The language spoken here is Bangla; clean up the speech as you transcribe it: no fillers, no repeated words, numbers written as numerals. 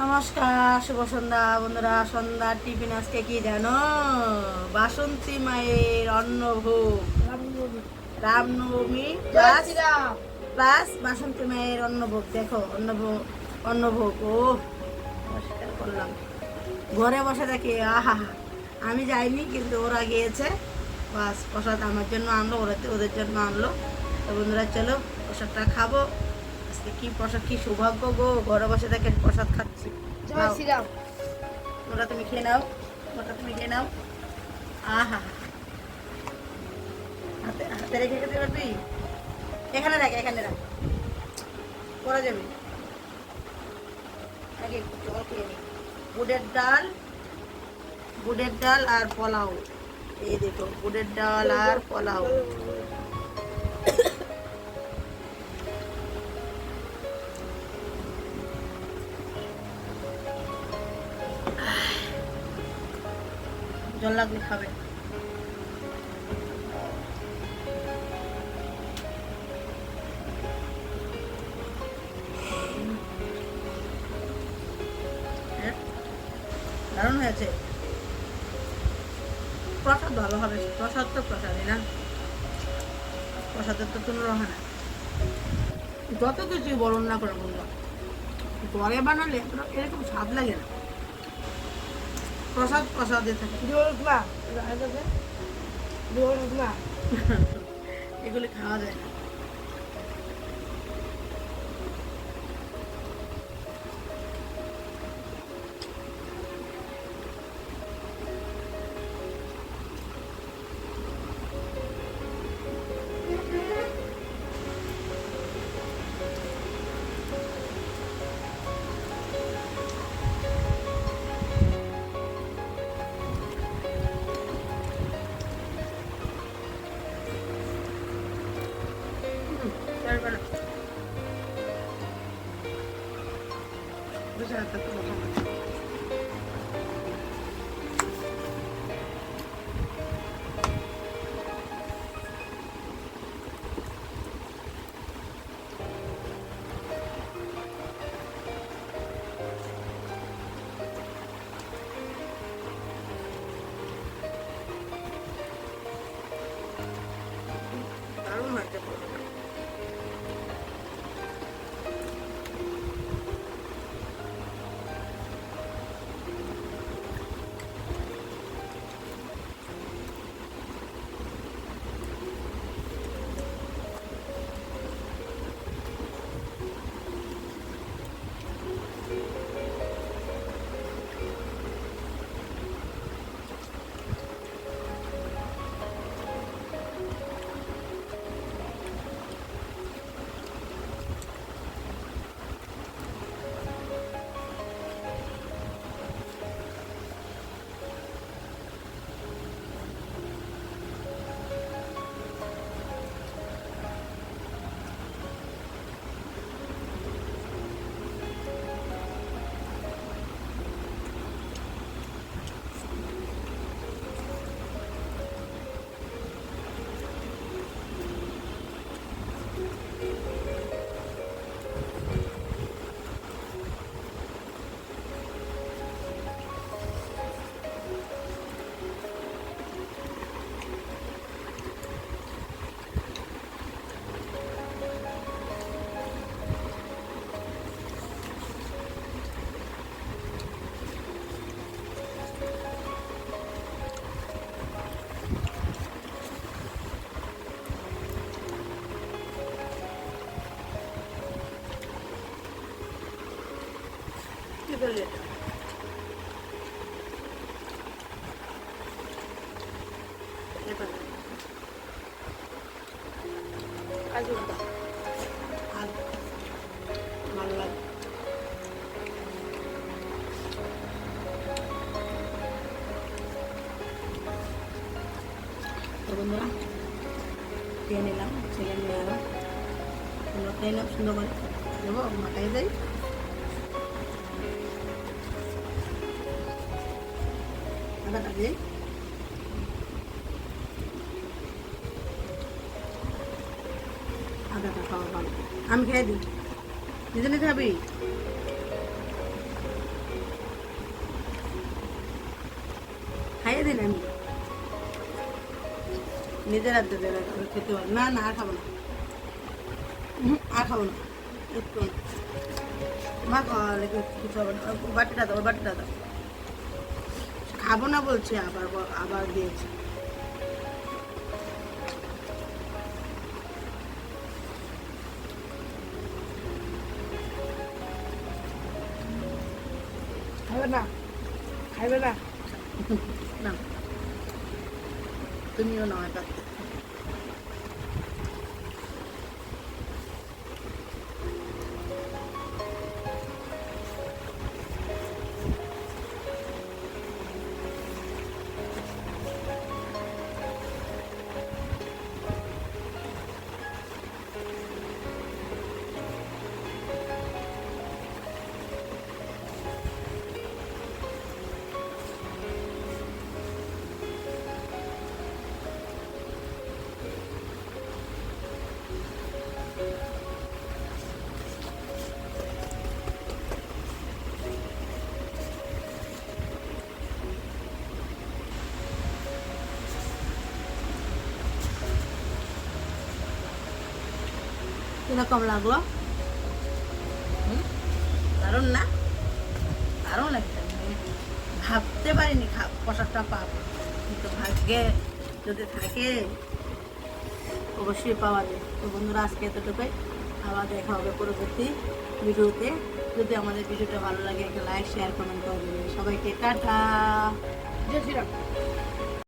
নমস্কার, শুভ সন্ধ্যা বন্ধুরা। সন্ধ্যার টিফিন আজকে কি জানো? বাসন্তী মায়ের অন্নভোগ। রামনবমী প্লাস প্লাস বাসন্তী মায়ের অন্নভোগ। দেখো অন্নভোগ অন্নভোগ। ও নমস্কার করলাম ঘরে বসে থাকি। আহা, আমি যাইনি কিন্তু ওরা গিয়েছে। বাস প্রসাদ আমার জন্য আনলো, ওদের জন্য আনলো। তো বন্ধুরা চলো প্রসাদটা খাবো। আজকে কি প্রসাদ, কি সৌভাগ্য গো, ঘরে বসে থেকে প্রসাদ খাচ্ছি। জয় শ্রীরাম। ওটা তুমি খেয়ে নাও, ওটা তুমি খেয়ে নাও। আহা, হাতে হাতে রেখে খেতে পারবি? এখানে রাখ, এখানে রাখ, করা যাবে। আগে একটু জল খেয়ে নি। বুটের ডাল আর পোলাও। এই দেখো বুটের ডাল আর পোলাও। জল লাগলে খাবে। দারুণ হয়েছে। প্রসাদ ভালো হবে, প্রসাদ তো প্রসাদই না, প্রসাদের তো কোনো রহা না। যত কিছুই বলুন না করে বললাম, ঘরে বানালে এরকম স্বাদ লাগে না। প্রসাদ প্রসাদে থাকে। এগুলি খাওয়া যায় না। দারুণ হয়েছে। কি করলে? কাজু বাদাম আর ভালো লাগে। তো বন্ধুরা খেয়ে নিলাম, ছেলে মেয়ে আরো আমরা খেয়ে নিলাম সুন্দর করে। দেবো মাথায় যাই। আদাটা দিয়ে আদাটা খাওয়া ভালো। আমি খেয়ে দিই, নিজে নিজে খাবি। দিন আমি নিজের হাতে দেবে খেতে পারি না। না আর খাবো না, আর খাবো না। একটু মা খাওয়ালে কিছু হবে না। বাটিটা দাও, বাটিটা দাও। খাবো না বলছি, আবার আবার দিয়েছি। খাবে না, খাইবে না। না তুমিও না এটা। কিরকম লাগলো? দারুণ না? দারুণ লাগছে। ভাবতে পারিনি প্রসাদটা পাবো, কিন্তু ভাগ্যে যদি থাকে অবশ্যই পাওয়া যায়। তো বন্ধুরা আজকে এতটুকুই, আবার দেখা হবে পরবর্তী ভিডিওতে। যদি আমাদের ভিডিওটা ভালো লাগে একটা লাইক শেয়ার কমেন্ট করে দেবেন। সবাইকে টাটা, জয় শ্রীরাম।